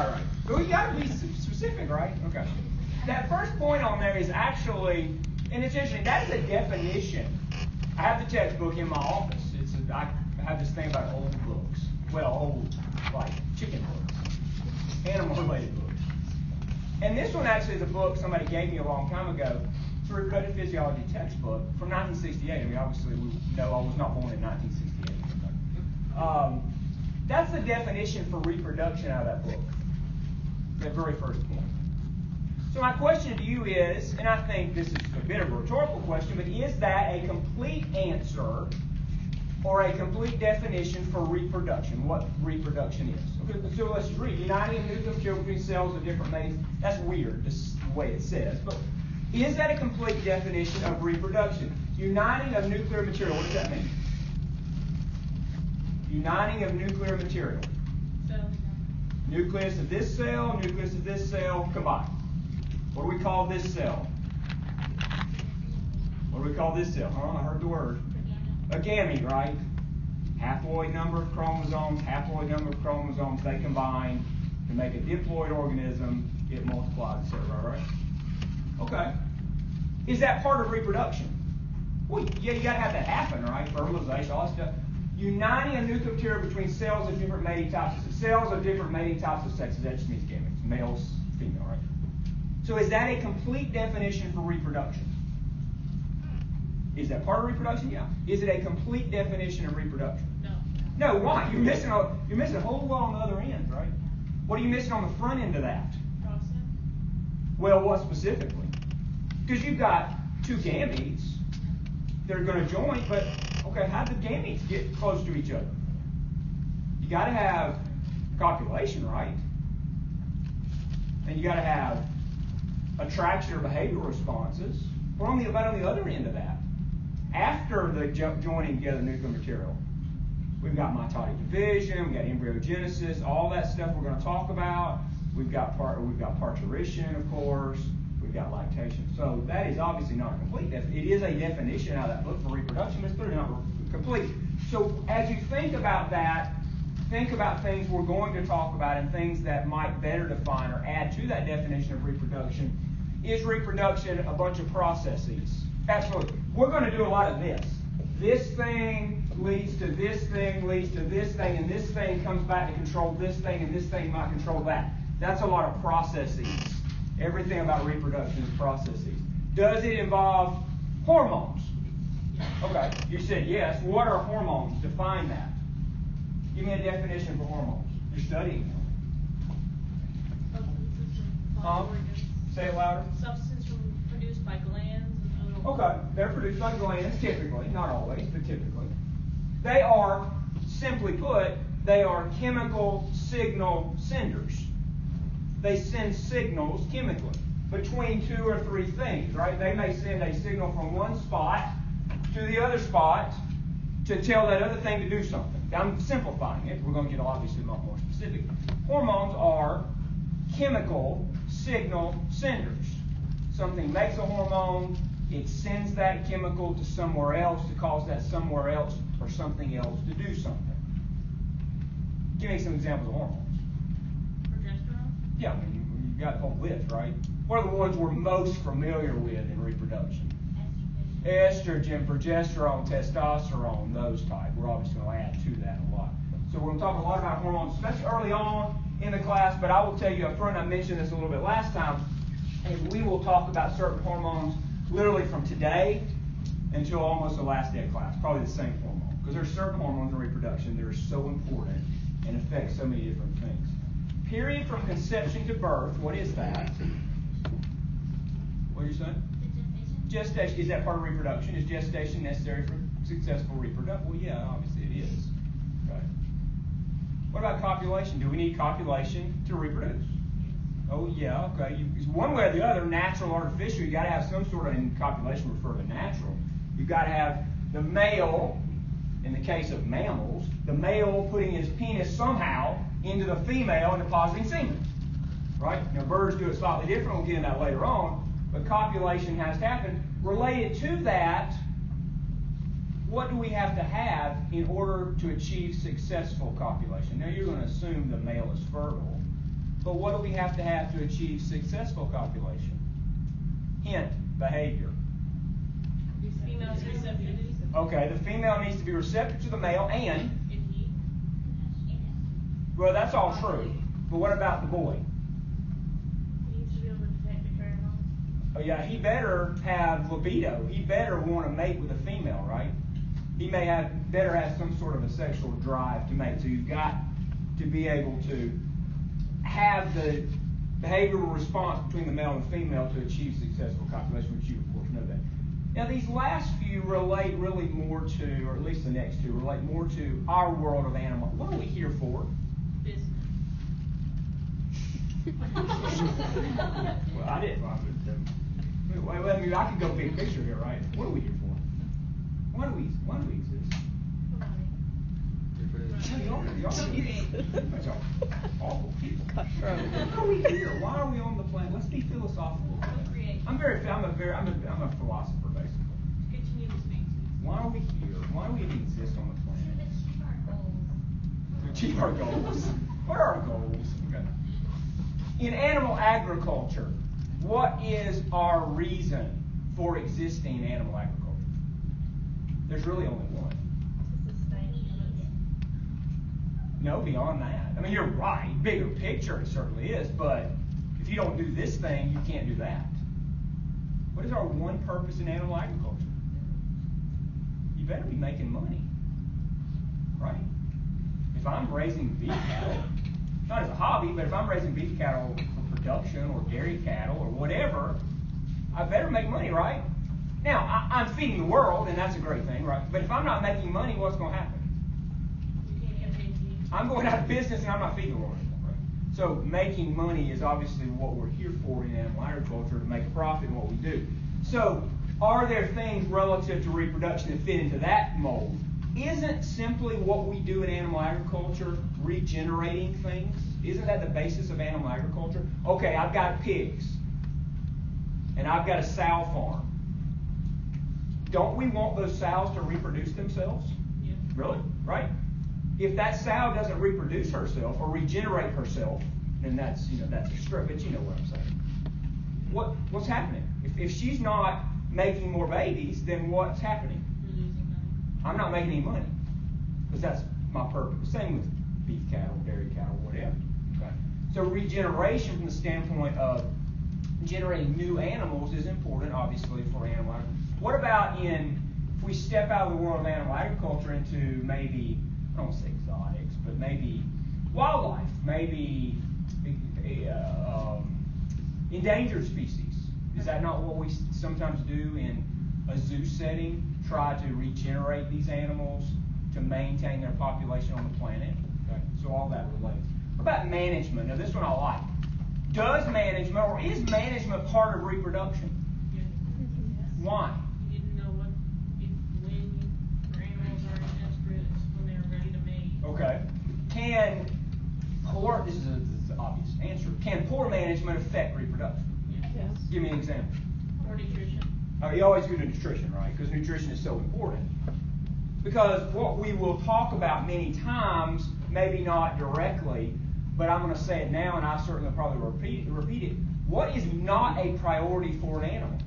Right. So we got to be specific, right? Okay. That first point on there is actually, and it's interesting, that is a definition. I have the textbook in my office. I have this thing about old books. Well, old, like chicken books, animal-related books. And this one actually is a book somebody gave me a long time ago. It's a reproductive physiology textbook from 1968. I mean, obviously, we know I was not born in 1968. That's the definition for reproduction out of that book. The very first point. So my question to you is, and I think this is a bit of a rhetorical question, but is that a complete answer or a complete definition for reproduction, what reproduction is? Okay, so let's read. Uniting of nuclear material between cells of different mates. That's weird, just the way it says. But is that a complete definition of reproduction? Uniting of nuclear material, what does that mean? Uniting of nuclear material. Nucleus of this cell, nucleus of this cell combined. What do we call this cell? What do we call this cell? I heard the word. A gamete, right? Haploid number of chromosomes, they combine to make a diploid organism. It multiplies, etc. Right? Okay. Is that part of reproduction? Well, yeah, you got to have that happen, right? Fertilization, all that stuff. Uniting a nuclear material between cells of different mating types of sexes. That just means gametes, males, female, right? So is that a complete definition for reproduction? Is that part of reproduction? Yeah. Is it a complete definition of reproduction? No. No, why? You're missing a whole lot on the other end, right? What are you missing on the front end of that? Process. Well, what specifically? Because you've got two gametes that are going to join, but okay, how do the gametes get close to each other? You got to have copulation, right? And you got to have attraction or behavioral responses. But on the other end of that, after the joining together of nuclear material, we've got mitotic division, we've got embryogenesis, all that stuff we're going to talk about. We've got parturition, of course. We've got lactation. So that is obviously not a complete definition. It is a definition out of that book for reproduction, but it's clearly not complete. So as you think about that, think about things we're going to talk about and things that might better define or add to that definition of reproduction. Is reproduction a bunch of processes? Absolutely. We're going to do a lot of this. This thing leads to this thing, leads to this thing, and this thing comes back to control this thing, and this thing might control that. That's a lot of processes. Everything about reproduction is processes. Does it involve hormones? Okay, you said yes. What are hormones? Define that. Give me a definition for hormones. You're studying them. Say it louder. Substance produced by glands and other. Okay, they're produced by glands typically, not always, but typically. They are, simply put, they are chemical signal senders. They send signals chemically between two or three things, right? They may send a signal from one spot to the other spot to tell that other thing to do something. I'm simplifying it. We're going to get obviously a lot more specific. Hormones are chemical signal senders. Something makes a hormone, it sends that chemical to somewhere else to cause that somewhere else or something else to do something. Give me some examples of hormones. Progesterone? Yeah, I mean, you got the whole list, right? What are the ones we're most familiar with in reproduction? Estrogen, progesterone, testosterone, those type. We're obviously going to add to that a lot. So we're going to talk a lot about hormones, especially early on in the class, but I will tell you up front, I mentioned this a little bit last time, and we will talk about certain hormones literally from today until almost the last day of class, probably the same hormone. Because there's certain hormones in reproduction that are so important and affect so many different things. Period from conception to birth, what is that? What are you saying? Gestation. Is that part of reproduction? Is gestation necessary for successful reproduction? Well, yeah, obviously it is. Okay. What about copulation? Do we need copulation to reproduce? Oh, yeah, okay. One way or the other, natural, artificial, you got to have some sort of, in copulation refer to natural. You've got to have the male, in the case of mammals, the male putting his penis somehow into the female and depositing semen. Right? Now, birds do it slightly different. We'll get into that later on. But copulation has to happen. Related to that, what do we have to have in order to achieve successful copulation? Now, you're going to assume the male is fertile. But what do we have to achieve successful copulation? Hint, behavior. Female's receptivity. Okay, the female needs to be receptive to the male and, And he well, that's all true. But what about the boy? needs to be able to detect the pheromones. Oh yeah, he better have libido. He better want to mate with a female, right? He better have some sort of a sexual drive to mate. So you've got to be able to have the behavioral response between the male and female to achieve successful copulation, which you of course know that. Now these last few relate really more to, or at least the next two, relate more to our world of animal. What are we here for? Business. Well, I didn't. Well, I mean, I can go big picture here, right? What are we here for? Why do we exist? Y'all awful people. Why are we here? Why are we on the planet? Let's be philosophical. Procreate. I'm a philosopher basically. Continue the species. Why are we here? Why do we even exist on the planet? To achieve our goals. What are our goals? Okay. In animal agriculture, what is our reason for existing in animal agriculture? There's really only one. No, beyond that. I mean, you're right. Bigger picture, it certainly is. But if you don't do this thing, you can't do that. What is our one purpose in animal agriculture? You better be making money, right? If I'm raising beef cattle, not as a hobby, but if I'm raising beef cattle for production or dairy cattle or whatever, I better make money, right? Now, I'm feeding the world, and that's a great thing, right? But if I'm not making money, what's going to happen? You can't get paid to eat. I'm going out of business, and I'm not feeding the world anymore, right? So making money is obviously what we're here for in animal agriculture, to make a profit in what we do. So are there things relative to reproduction that fit into that mold? Isn't simply what we do in animal agriculture regenerating things? Isn't that the basis of animal agriculture? Okay, I've got pigs, and I've got a sow farm. Don't we want those sows to reproduce themselves? Yeah. Really? Right? If that sow doesn't reproduce herself or regenerate herself, then that's a strip. But you know what I'm saying. What's happening? If she's not making more babies, then what's happening? You're losing money. I'm not making any money because that's my purpose. Same with beef cattle, dairy cattle, whatever. Okay. So regeneration from the standpoint of generating new animals is important, obviously, for animal agriculture. What about if we step out of the world of animal agriculture into maybe, I don't want to say exotics, but maybe wildlife, maybe endangered species? Is that not what we sometimes do in a zoo setting? Try to regenerate these animals to maintain their population on the planet? Okay. So all that relates. What about management? Now this one I like. Does management, or is management part of reproduction? Yeah. Why? You need to know when your animals are in estrus, when they're ready to mate. Okay. This is an obvious answer. Can poor management affect reproduction? Yes. Give me an example. Or nutrition. You always go to nutrition, right? Because nutrition is so important. Because what we will talk about many times, maybe not directly, but I'm going to say it now, and I certainly probably repeat it. What is not a priority for an animal?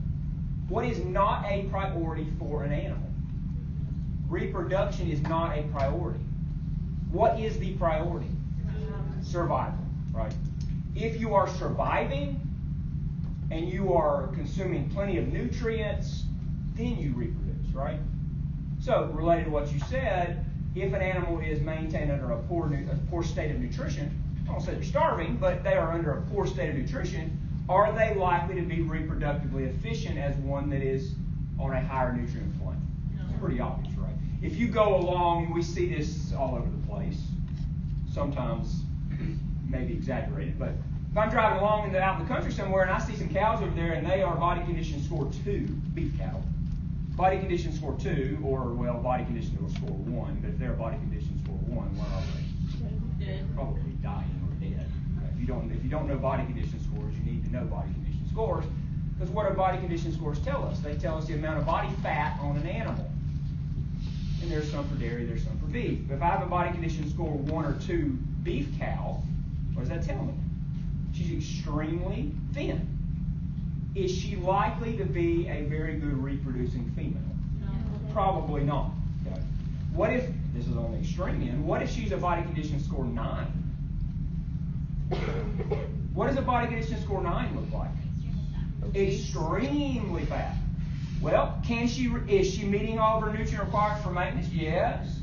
What is not a priority for an animal? Reproduction is not a priority. What is the priority? Survival, right? If you are surviving and you are consuming plenty of nutrients, then you reproduce, right? So, related to what you said, if an animal is maintained under a poor state of nutrition, I don't say they're starving, but they are under a poor state of nutrition, are they likely to be reproductively efficient as one that is on a higher nutrient plane? No. It's pretty obvious, right? If you go along, and we see this all over the place, sometimes maybe exaggerated, but if I'm driving along out in the country somewhere and I see some cows over there and they are body condition score 2, beef cattle, body condition score 2, or body condition score 1, but if they're body condition score 1, what are they? Dead. Probably dying or dead. Okay. If you don't know body condition scores, you need to know body condition scores, because what do body condition scores tell us? They tell us the amount of body fat on an animal. And there's some for dairy, there's some for beef. But if I have a body condition score 1 or 2 beef cow, what does that tell me? She's extremely thin. Is she likely to be a very good reproducing female? No. Probably not. Okay. What if, this is on the extreme end, what if she's a body condition score 9? What does a body condition score 9 look like? Extremely fat. Well, is she meeting all of her nutrient requirements for maintenance? Yes.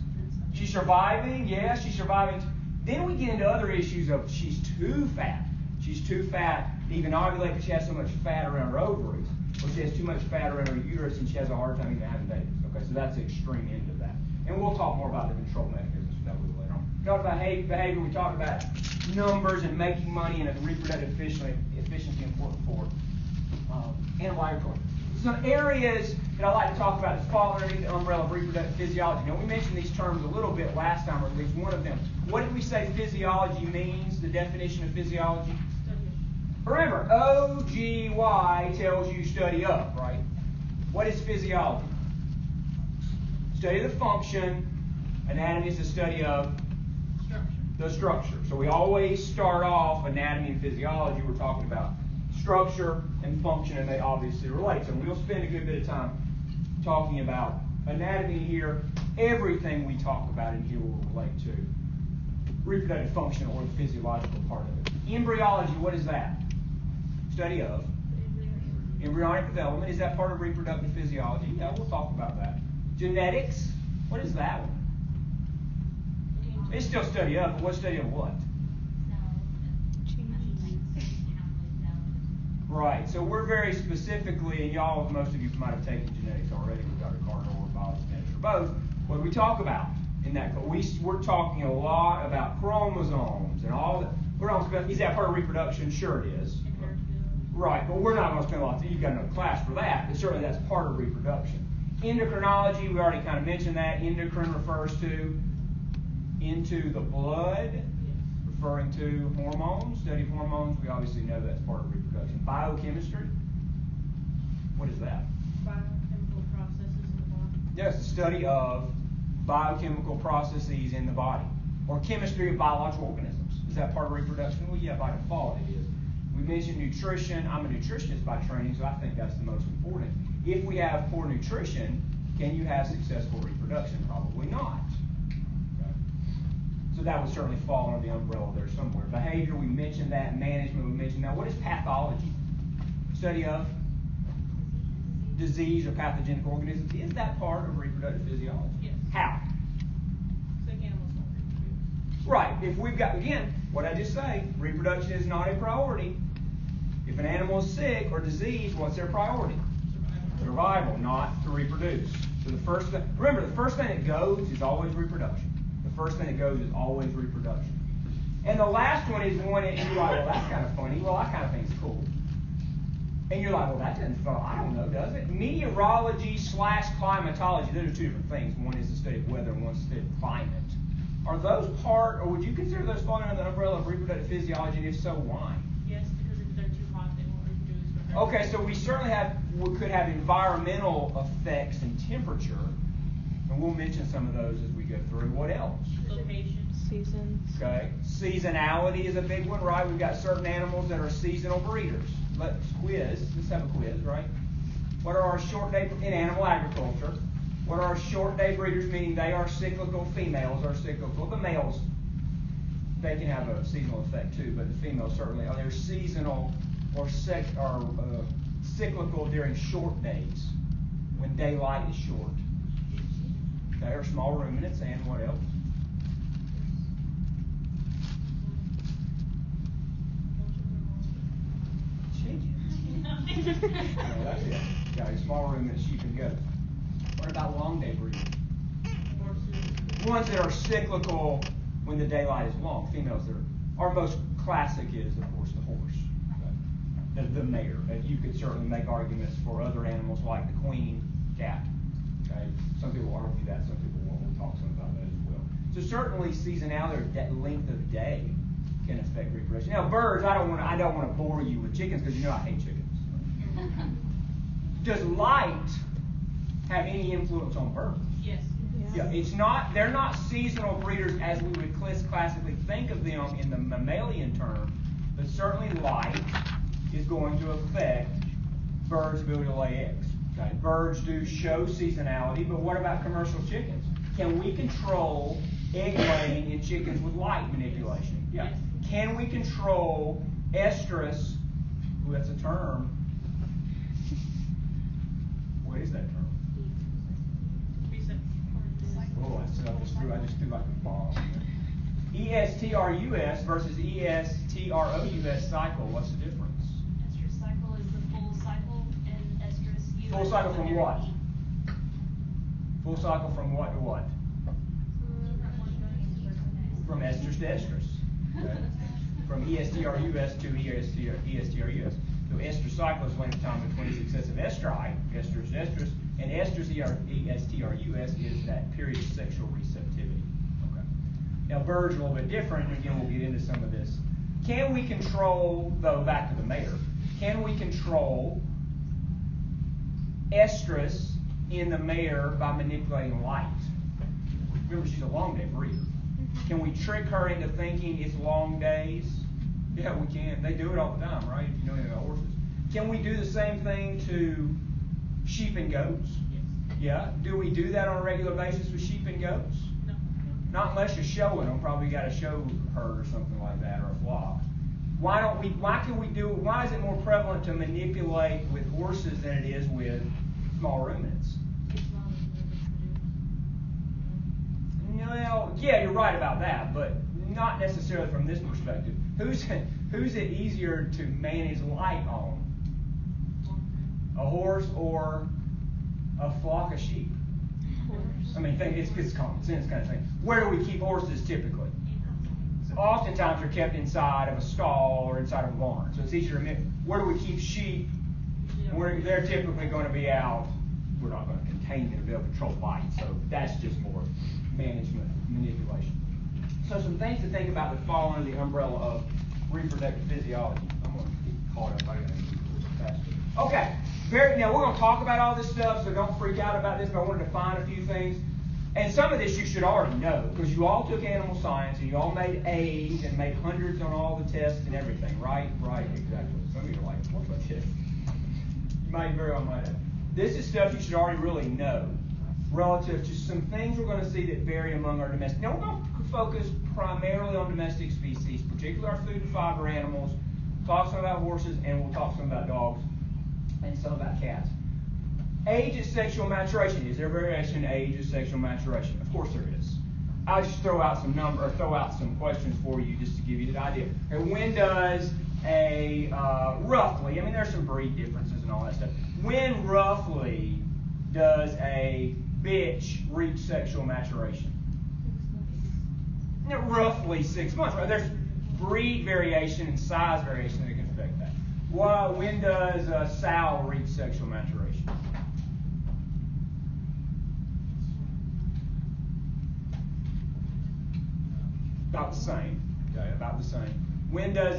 She's surviving? Yes, she's surviving. Then we get into other issues of she's too fat. She's too fat to even ovulate because she has so much fat around her ovaries. Or she has too much fat around her uterus and she has a hard time even having babies. Okay, so that's the extreme end of that. And we'll talk more about the control mechanisms for that a little later on. We talked about behavior. We talked about numbers and making money and reproductive efficiency important for animal agriculture. Some areas that I like to talk about that fall underneath the umbrella of reproductive physiology. Now, we mentioned these terms a little bit last time, or at least one of them. What did we say physiology means, the definition of physiology? Remember, OGY tells you study of, right? What is physiology? Study of the function. Anatomy is the study of the structure. So we always start off anatomy and physiology. We're talking about structure and function, and they obviously relate. So we'll spend a good bit of time talking about anatomy here. Everything we talk about in here will relate to reproductive function or the physiological part of it. Embryology, what is that? Study of embryonic development. Is that part of reproductive physiology? Yeah, we'll talk about that. Genetics, what is that one? It's still study of, but what study of what? Right, so we're very specifically, and y'all, most of you might have taken genetics already with Dr. Carter or biogenetics or both. What do we talk about in that? We're talking a lot about chromosomes and all that. Is that part of reproduction? Sure it is. Right, but we're not going to spend a lot of time. You've got another class for that, but certainly that's part of reproduction. Endocrinology, we already kind of mentioned that. Endocrine refers to into the blood, referring to hormones, study of hormones. We obviously know that's part of reproduction. Biochemistry, what is that? Biochemical processes in the body. Yes, the study of biochemical processes in the body. Or chemistry of biological organisms. Is that part of reproduction? Well, yeah, by default it is. We mentioned nutrition. I'm a nutritionist by training, so I think that's the most important. If we have poor nutrition, can you have successful reproduction? Probably not. Okay. So that would certainly fall under the umbrella there somewhere. Behavior, we mentioned that. Management, we mentioned that. What is pathology? Study of disease or pathogenic organisms. Is that part of reproductive physiology? Yes. How? Sick animals don't reproduce. Right. If we've got, again, what I just say, reproduction is not a priority. If an animal is sick or diseased, what's their priority? Survival, not to reproduce. So the first thing, remember, the first thing that goes is always reproduction. The first thing that goes is always reproduction. And the last one is one that you're like, well, that's kind of funny. Well, that kind of thing's cool. And you're like, well, that doesn't fall. I don't know, does it? Meteorology / climatology, those are two different things. One is the study of weather and one's the study of climate. Are those part, or would you consider those falling under the umbrella of reproductive physiology, and if so, why? Yes, because if they're too hot, they won't reproduce. Okay, so we certainly could have environmental effects and temperature, and we'll mention some of those as we go through. What else? Location. Seasons. Okay, seasonality is a big one, right? We've got certain animals that are seasonal breeders. Let's have a quiz, right? What are our short day in animal agriculture? What are our short day breeders, meaning they are cyclical? Females are cyclical. The males, they can have a seasonal effect too, but the females certainly are. They're seasonal or cyclical during short days, when daylight is short. They are small ruminants, and what else? No, that's it. Got small ruminants, sheep and goats. What about long day breeders? Ones that are cyclical when the daylight is long. Females that are, our most classic is, of course, the horse, the mare. But you could certainly make arguments for other animals like the queen cat. Okay, some people argue that, some people won't. We'll talk some about that as well. So certainly seasonality or length of day can affect reproduction. Now birds, I don't want to bore you with chickens because you know I hate chickens. Does light have any influence on birds? Yes. Yeah, they're not seasonal breeders as we would classically think of them in the mammalian term. but certainly light is going to affect birds' ability to lay eggs. Okay? Birds do show seasonality, but what about commercial chickens? Can we control egg laying in chickens with light manipulation? Yeah. Can we control estrus? Ooh, that's a term. What is that term? Oh, I just threw like a bomb. ESTRUS versus ESTROUS cycle. What's the difference? Estrus cycle is the full cycle, and estrus US Full cycle from under what? E. Full cycle from what to what? From estrus to estrus. Okay. From ESTRUS to ESTRUS. So estrus cycle is length of time between successive estri, estrus to estrus, and estrus ESTRUS is that period of sexual receptivity. Okay. Now birds are a little bit different, and again we'll get into some of this. Can we control, though, back to the mare, can we control estrus in the mare by manipulating light? Remember, she's a long day breeder. Can we trick her into thinking it's long days? Yeah, we can. They do it all the time, right? If you know anything about horses. Can we do the same thing to sheep and goats? Yes. Yeah. Do we do that on a regular basis with sheep and goats? No. Not unless you're showing them. Probably got a show herd or something like that, or a flock. Why is it more prevalent to manipulate with horses than it is with small ruminants? It's not as good to do. Well, yeah, you're right about that, but not necessarily from this perspective. Who's it easier to manage light on? A horse or a flock of sheep? Horse. I mean, it's common sense kind of thing. Where do we keep horses typically? Oftentimes they're kept inside of a stall or inside of a barn, so it's easier to manage. Where do we keep sheep? They're typically going to be out. We're not going to contain them to be able to control light, so that's just more management manipulation. So some things to think about that fall under the umbrella of reproductive physiology. I'm going to get caught up. I got to move faster. Okay. Now we're going to talk about all this stuff, so don't freak out about this. But I want to define a few things, and some of this you should already know because you all took animal science and you all made A's and made hundreds on all the tests and everything. Right? Right. Exactly. Some of you are like, "What's my test?" You might very well might have. This is stuff you should already really know relative to some things we're going to see that vary among our domestic. Now we're going to focus primarily on domestic species, particularly our food and fiber animals. Talk some about horses, and we'll talk some about dogs and some about cats. Age of sexual maturation. Is there variation in age of sexual maturation? Of course there is. I'll just throw out some questions for you just to give you the idea. And when does roughly, I mean there's some breed differences and all that stuff. When roughly does a bitch reach sexual maturation? Roughly 6 months. Right? There's breed variation and size variation that can affect that. Well, when does a sow reach sexual maturation? About the same. Okay, about the same. When does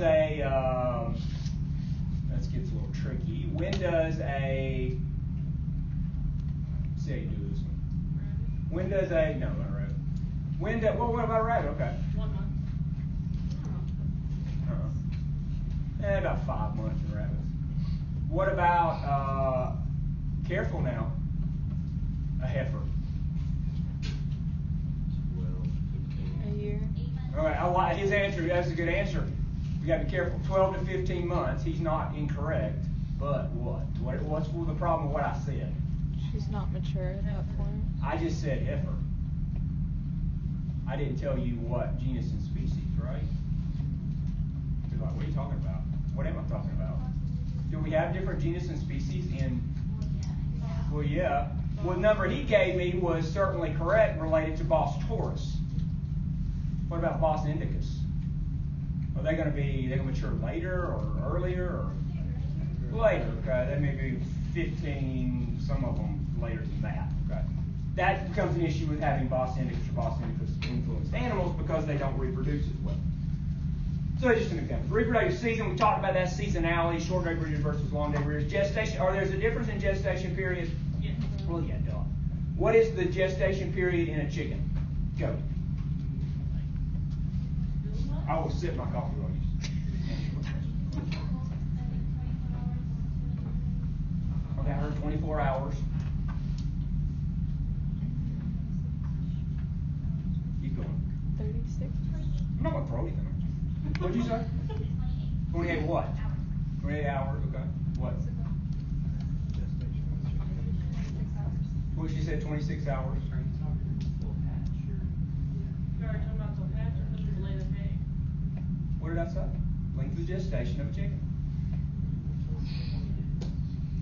this gets a little tricky. When does see how you do this one. When does no, not a rabbit. What about a rabbit? Okay. 1 month. About 5 months in rabbits. What about, careful now, a heifer? 12, 15. A year. All right, I like his answer. That's a good answer. You got to be careful. 12 to 15 months. He's not incorrect. But what? What's the problem with what I said? She's not mature at that point. I just said heifer. I didn't tell you what genus and species, right? You're like, what are you talking about? What am I talking about? Do we have different genus and species in? Well, yeah. Well, the number he gave me was certainly correct related to Bos taurus. What about Bos indicus? Are they going to mature later or earlier or later? Okay, that may be 15. Some of them later than that. Okay, that becomes an issue with having Bos indicus or Bos indicus influenced animals because they don't reproduce as well. So just an example. Reproductive season, we talked about that seasonality, short day breeders versus long day breeders. Gestation, there's a difference in gestation period? Yes. Well, yeah, duh. What is the gestation period in a chicken? Go. I will sip my coffee while you. 24 hours. Keep going. 36. I'm not going to throw anything at you. What'd you say? 28 what? 28 hours, okay. What? What she said, 26 hours? You're already talking about the hatch or the lay the egg? What did I say? Length of gestation of a chicken.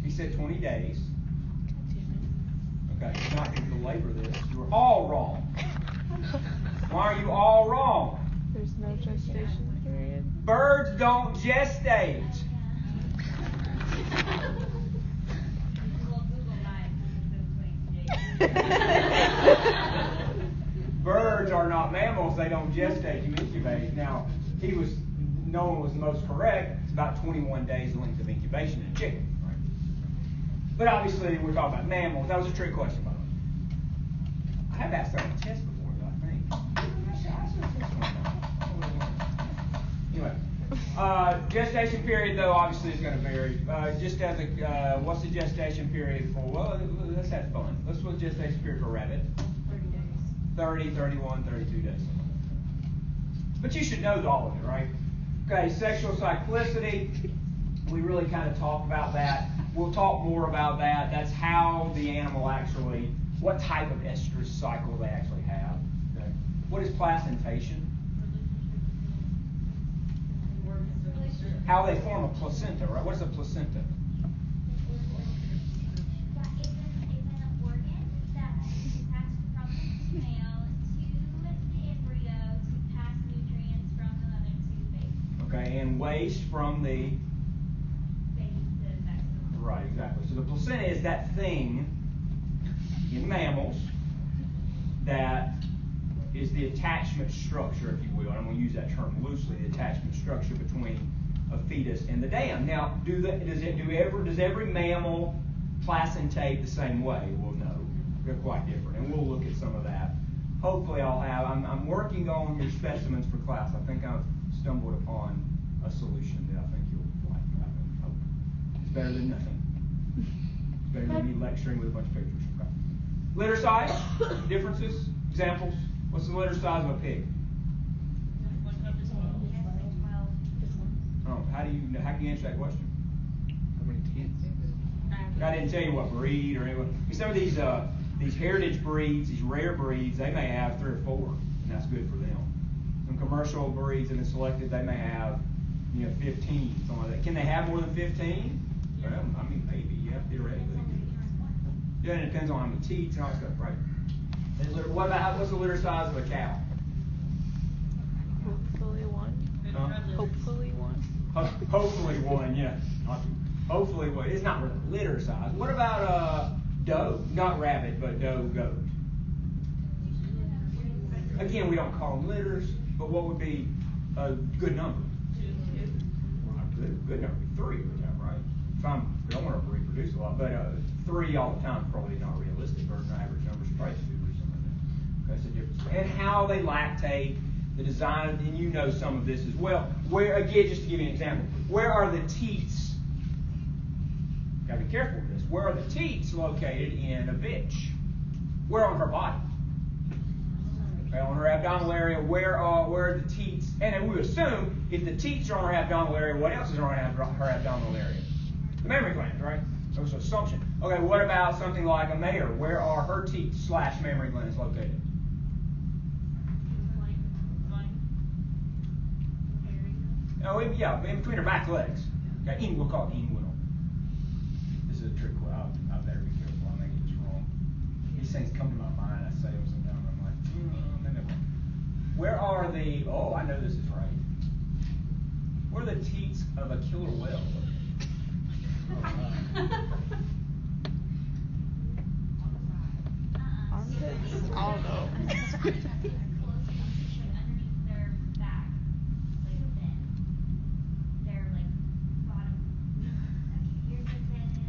He said 20 days. Okay, not to belabor this. You are all wrong. Why are you all wrong? There's no gestation period. Birds don't gestate. Birds are not mammals. They don't gestate. You incubate. Now, he was known was the most correct. It's about 21 days length of incubation in a chicken. Right? But obviously, we're talking about mammals. That was a trick question, by the way. I have asked that on a test before, though, I think. Anyway, gestation period, though, obviously is going to vary. Just as a, what's the gestation period for? Well, let's have fun. What's the gestation period for a rabbit? 30 days. 30, 31, 32 days. But you should know all of it, right? Okay, sexual cyclicity. We really kind of talk about that. We'll talk more about that. That's how the animal actually, what type of estrus cycle they actually have. Okay. What is placentation? How they form a placenta, right? What's a placenta? It's an organ that is attached from the male to the embryo to pass nutrients from the mother to the baby. Okay, and waste from the... Baby to the maximum. Right, exactly. So the placenta is that thing in mammals that is the attachment structure, if you will. I'm going to use that term loosely, the attachment structure between a fetus and the dam. Now, does every mammal placentate the same way? Well, no, they're quite different, and we'll look at some of that. Hopefully, I'm working on your specimens for class. I think I've stumbled upon a solution that I think you'll like. I hope. It's better than nothing. It's better than me lecturing with a bunch of pictures. Okay. Litter size, differences, examples. What's the litter size of a pig? Oh, how can you answer that question? How many teeth? I didn't tell you what breed or anything. Some of these heritage breeds, these rare breeds, they may have 3 or 4, and that's good for them. Some commercial breeds and the selected, they may have 15, something like that. Can they have more than 15? Well, I mean, maybe, yeah, theoretically. Yeah, and it depends on how many teeth and all that stuff, right? What's the litter size of a cow? Hopefully one. Hopefully one. Hopefully one, yeah. Hopefully one. It's not really litter size. What about doe? Not rabbit, but doe, goat. Again, we don't call them litters, but what would be a good number? 2. Good number would be 3 every time, right? If I don't want to reproduce a lot, but 3 all the time is probably not realistic. Or an average number is probably 2 or something like that. That's the difference. And how they lactate. The design, and you know some of this as well. Where, again, just to give you an example, where are the teats? Gotta be careful with this. Where are the teats located in a bitch? Where on her body? Okay, on her abdominal area. Where are the teats? And then we assume if the teats are on her abdominal area, what else is on her abdominal area? The mammary glands, right? That was an assumption. Okay, what about something like a mare? Where are her teats / mammary glands located? Oh, yeah, in between her back legs. Okay, we'll call it inguinal. This is a trick one. I better be careful. I may get this wrong. These things come to my mind. I say them sometimes. I'm like, maybe. Where are the? Oh, I know this is right. Where are the teats of a killer whale? Armpits. I'll go.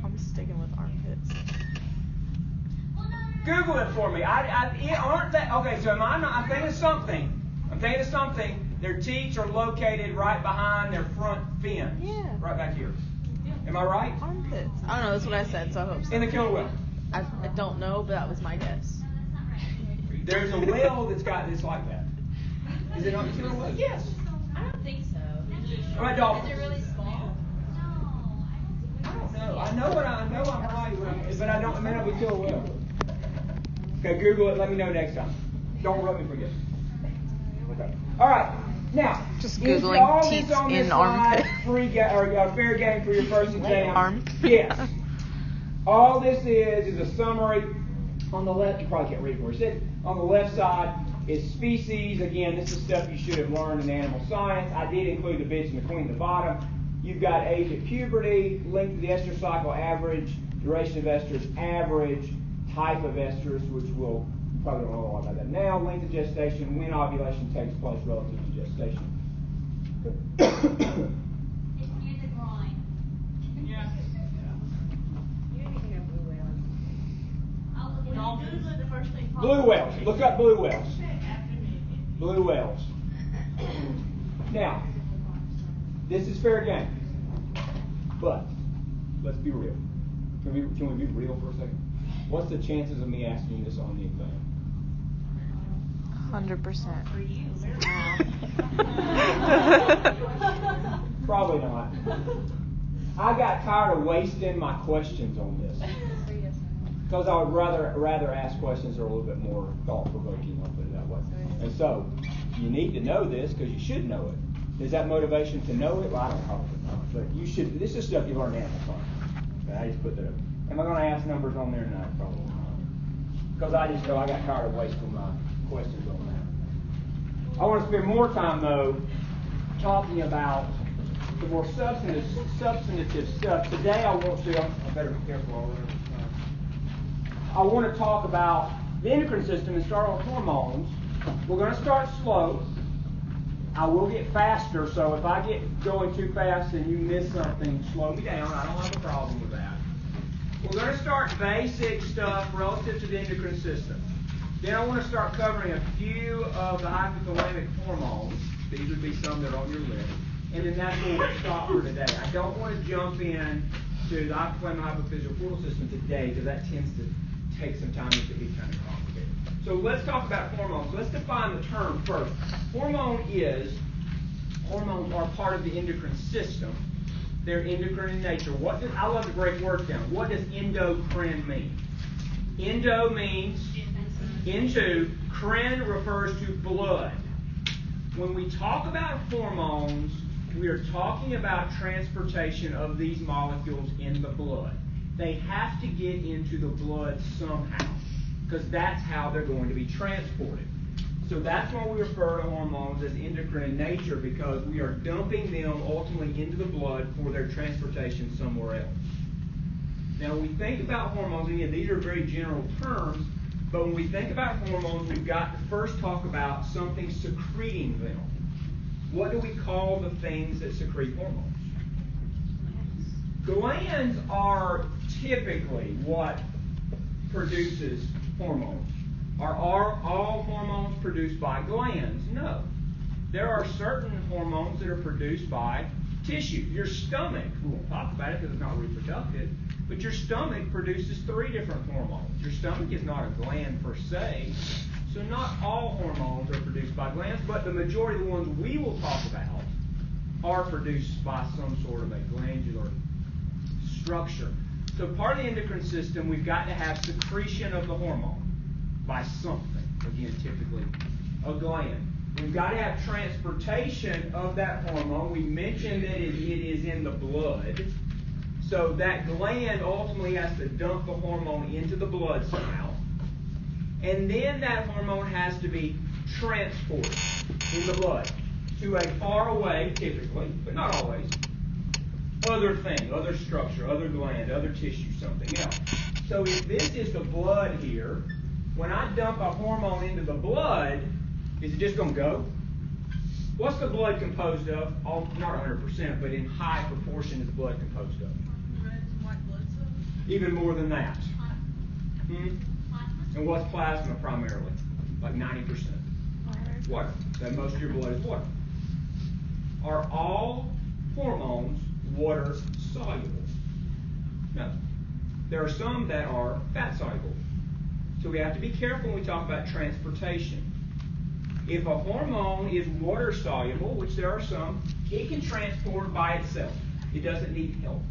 I'm sticking with armpits. Google it for me. Aren't that okay? So I'm thinking of something. Their teats are located right behind their front fin. Yeah. Right back here. Yeah. Am I right? Armpits. I don't know. That's what I said. So I hope so. In the killer whale. I don't know, but that was my guess. No, that's not right. There's a whale that's got this like that. Is it not the killer whale? Yes. I don't think so. All right, dolphins. Is it really small? No, I don't think No, I know I'm right, but I don't. I may not be killer whale. Okay, Google it. Let me know next time. Don't let me forget. Okay. All right. Now, Just is Googling all this teats on this in slide armpit. Fair game for your first exam? Arm. Yes. All this is a summary. On the left, you probably can't read it where it says. On the left side is species. Again, this is stuff you should have learned in animal science. I did include the bitch and the queen at the bottom. You've got age at puberty, length of the ester cycle average, duration of esters average, type of esters, which we'll probably don't know a lot about that now, length of gestation, when ovulation takes place relative to gestation. It's near the groin. Yeah. I'll look it up. Google it, the first thing. pops Blue up. whales. Look up blue whales. After me. Blue whales. Now, this is fair game. But, let's be real. Can we be real for a second? What's the chances of me asking you this on the exam? 100%. For you, Probably not. I got tired of wasting my questions on this. Because I would rather ask questions that are a little bit more thought-provoking, I'll put it that way. And so, you need to know this because you should know it. Is that motivation to know it? Well, I don't probably not. But you should. This is stuff you learn in animal science. Okay, I just put that up. Am I going to ask numbers on there tonight? Probably not. Because I just know I got tired of wasting my questions on that. I want to spend more time, though, talking about the more substantive stuff. Today I want to, I better be careful all over. I want to talk about the endocrine system and start on hormones. We're going to start slow. I will get faster, so if I get going too fast and you miss something, slow me down. I don't have a problem with that. We're going to start basic stuff relative to the endocrine system. Then I want to start covering a few of the hypothalamic hormones. These would be some that are on your list. And then that's where we'll stop for today. I don't want to jump in to the hypothalamic hypophyseal portal system today because that tends to take some time and it can be kind of complicated. So let's talk about hormones. Let's define the term first. Hormones are part of the endocrine system. They're endocrine in nature. I love to break words down. What does endocrine mean? Endo means into. Crine refers to blood. When we talk about hormones, we are talking about transportation of these molecules in the blood. They have to get into the blood somehow, because that's how they're going to be transported. So that's why we refer to hormones as endocrine in nature, because we are dumping them ultimately into the blood for their transportation somewhere else. Now, when we think about hormones, again, these are very general terms, but when we think about hormones, we've got to first talk about something secreting them. What do we call the things that secrete hormones? Glands are typically what produces hormones. Are all hormones produced by glands? No. There are certain hormones that are produced by tissue. Your stomach, we won't talk about it because it's not reproductive, but your stomach produces 3 different hormones. Your stomach is not a gland per se, so not all hormones are produced by glands, but the majority of the ones we will talk about are produced by some sort of a glandular structure. So part of the endocrine system, we've got to have secretion of the hormone by something. Again, typically a gland. We've got to have transportation of that hormone. We mentioned that it is in the blood. So that gland ultimately has to dump the hormone into the blood somehow. And then that hormone has to be transported in the blood to a far away, typically, but not always, other thing, other structure, other gland, other tissue, something else. So if this is the blood here, when I dump a hormone into the blood, is it just going to go? What's the blood composed of? Not 100%, but in high proportion is the blood composed of? Red and white blood cells. Even more than that. And what's plasma primarily? Like 90%. Water. So most of your blood is water. Are all hormones water soluble? No. There are some that are fat soluble. So we have to be careful when we talk about transportation. If a hormone is water soluble, which there are some, it can transport by itself. It doesn't need help.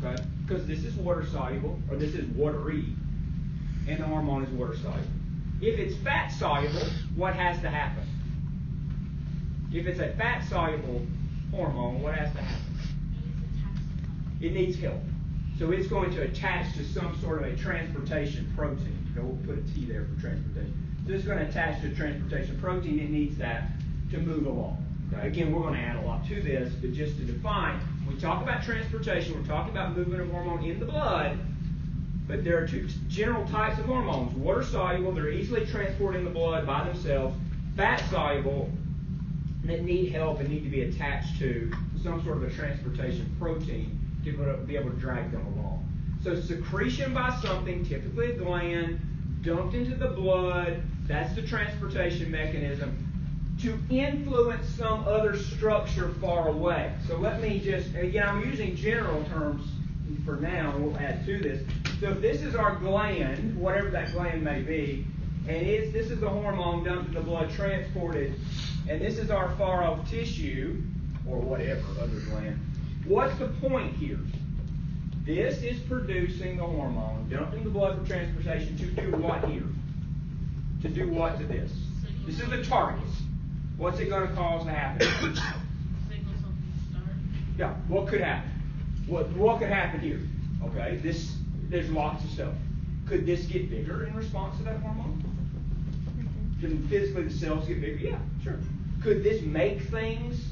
Okay? Because this is water soluble, or this is watery, and the hormone is water soluble. If it's fat soluble, what has to happen? If it's a fat soluble hormone, what has to happen? It needs help. So it's going to attach to some sort of a transportation protein. Okay, we'll put a T there for transportation. So it's going to attach to a transportation protein. It needs that to move along. Okay? Again, we're going to add a lot to this, but just to define, when we talk about transportation, we're talking about movement of hormone in the blood, but there are two general types of hormones. Water soluble, they're easily transported in the blood by themselves. Fat soluble, that need help and need to be attached to some sort of a transportation protein to be able to drag them along. So secretion by something, typically a gland, dumped into the blood, that's the transportation mechanism, to influence some other structure far away. So let me just, again, I'm using general terms for now, and we'll add to this. So if this is our gland, whatever that gland may be, and this is the hormone dumped in the blood, transported, and this is our far off tissue, or whatever other gland, what's the point here? This is producing the hormone dumped in the blood for transportation to do what here? To do what to this? This is the target. What's it going to cause to happen? Signal something to start. Yeah, what could happen? What could happen here? Okay, there's lots of stuff. Could this get bigger in response to that hormone? Can physically the cells get bigger? Yeah, sure. Could this make things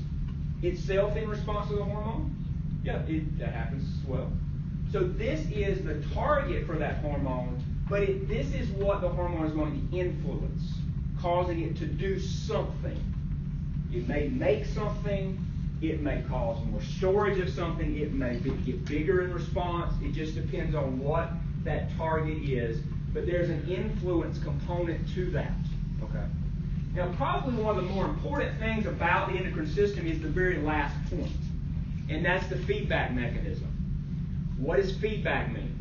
itself in response to the hormone? Yeah, that happens as well. So this is the target for that hormone, but this is what the hormone is going to influence, causing it to do something. It may make something, it may cause more storage of something, it may get bigger in response. It just depends on what that target is, but there's an influence component to that. Okay. Now, probably one of the more important things about the endocrine system is the very last point, and that's the feedback mechanism. What does feedback mean?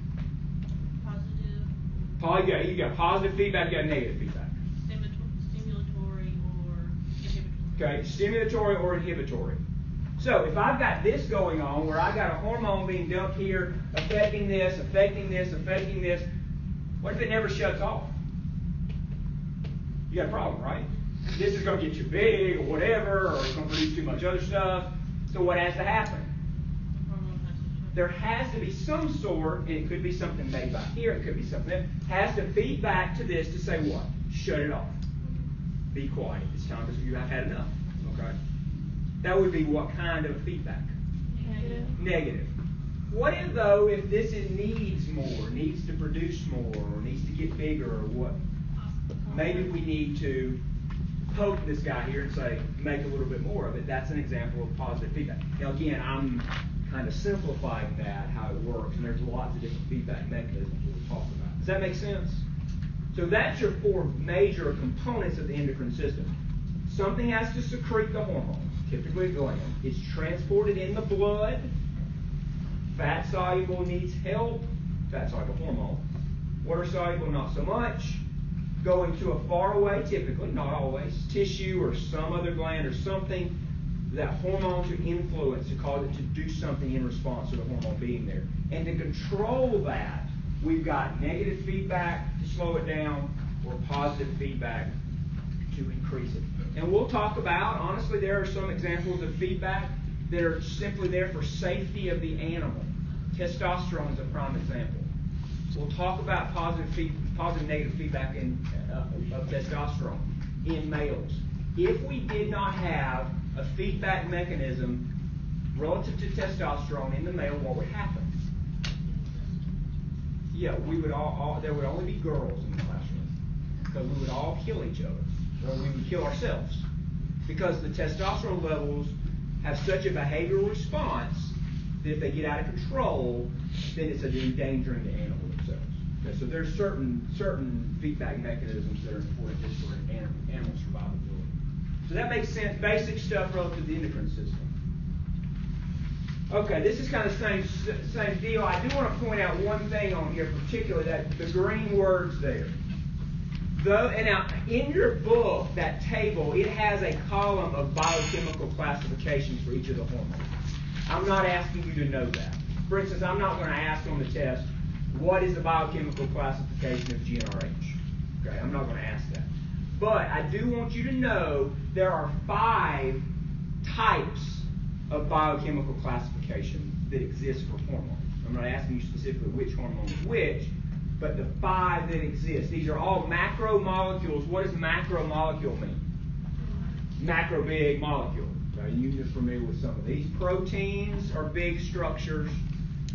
Positive. Yeah, you got positive feedback, you got negative feedback. Stimulatory or inhibitory. Okay, stimulatory or inhibitory. So if I've got this going on, where I got a hormone being dumped here, affecting this, affecting this, affecting this, what if it never shuts off? You got a problem, right? This is going to get you big or whatever, or it's going to produce too much other stuff. So what has to happen? Hormone has to shut. There has to be some sort, and it could be something made by here, it could be something that has to feed back to this to say what? Shut it off. Be quiet. It's time because you have had enough. Okay? That would be what kind of feedback? Negative. What if, though, if this needs more, needs to produce more, or needs to get bigger, or what? Maybe we need to poke this guy here and say, make a little bit more of it. That's an example of positive feedback. Now, again, I'm kind of simplifying that, how it works, and there's lots of different feedback mechanisms we'll talk about. Does that make sense? So that's your four major components of the endocrine system. Something has to secrete the hormone, typically a gland. It's transported in the blood. Fat soluble needs help. Fat soluble hormone. Water soluble, not so much. Going to a far away, typically, not always, tissue or some other gland or something, that hormone to influence, to cause it to do something in response to the hormone being there. And to control that, we've got negative feedback to slow it down, or positive feedback to increase it. And we'll talk about, honestly, there are some examples of feedback that are simply there for safety of the animal. Testosterone is a prime example. We'll talk about positive, negative feedback of testosterone in males. If we did not have a feedback mechanism relative to testosterone in the male, what would happen? Yeah, we would there would only be girls in the classroom, because we would all kill each other, or we would kill ourselves, because the testosterone levels have such a behavioral response that if they get out of control, then it's endangering the animal themselves. Okay, so there's certain feedback mechanisms that are important just for animal survivability. So that makes sense. Basic stuff relative to the endocrine system. Okay, this is kind of same deal. I do want to point out one thing on here, particularly that the green words there. And now, in your book, that table, it has a column of biochemical classifications for each of the hormones. I'm not asking you to know that. For instance, I'm not going to ask on the test, what is the biochemical classification of GnRH? Okay, I'm not going to ask that. But I do want you to know there are 5 types of biochemical classification that exist for hormones. I'm not asking you specifically which hormone is which, but the 5 that exist. These are all macromolecules. What does macromolecule mean? Macro, big molecule. Okay, you're familiar with some of these. Proteins are big structures,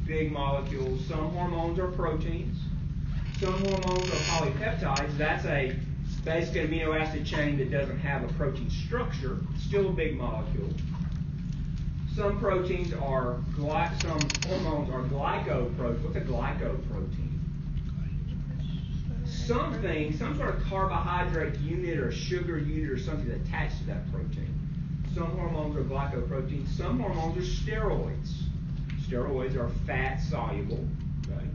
big molecules. Some hormones are proteins. Some hormones are polypeptides. That's basically an amino acid chain that doesn't have a protein structure. Still a big molecule. Some proteins are some hormones are glycoproteins. What's a glycoprotein? Some sort of carbohydrate unit or sugar unit or something that's attached to that protein. Some hormones are glycoproteins. Some hormones are steroids. Steroids are fat soluble. Okay?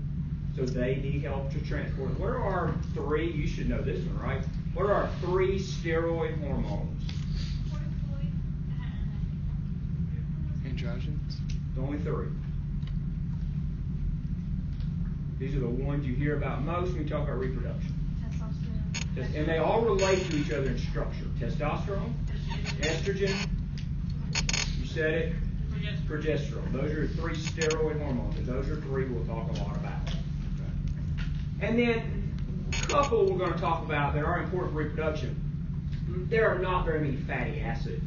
So they need help to transport. What are our 3? You should know this one, right? What are our 3 steroid hormones? Androgens? There's only 3. These are the ones you hear about most when we talk about reproduction. Testosterone. And they all relate to each other in structure. Testosterone, estrogen, you said it, progesterone. Those are 3 steroid hormones, and those are 3 we'll talk a lot about. Okay. And then a couple we're going to talk about that are important for reproduction. There are not very many fatty acid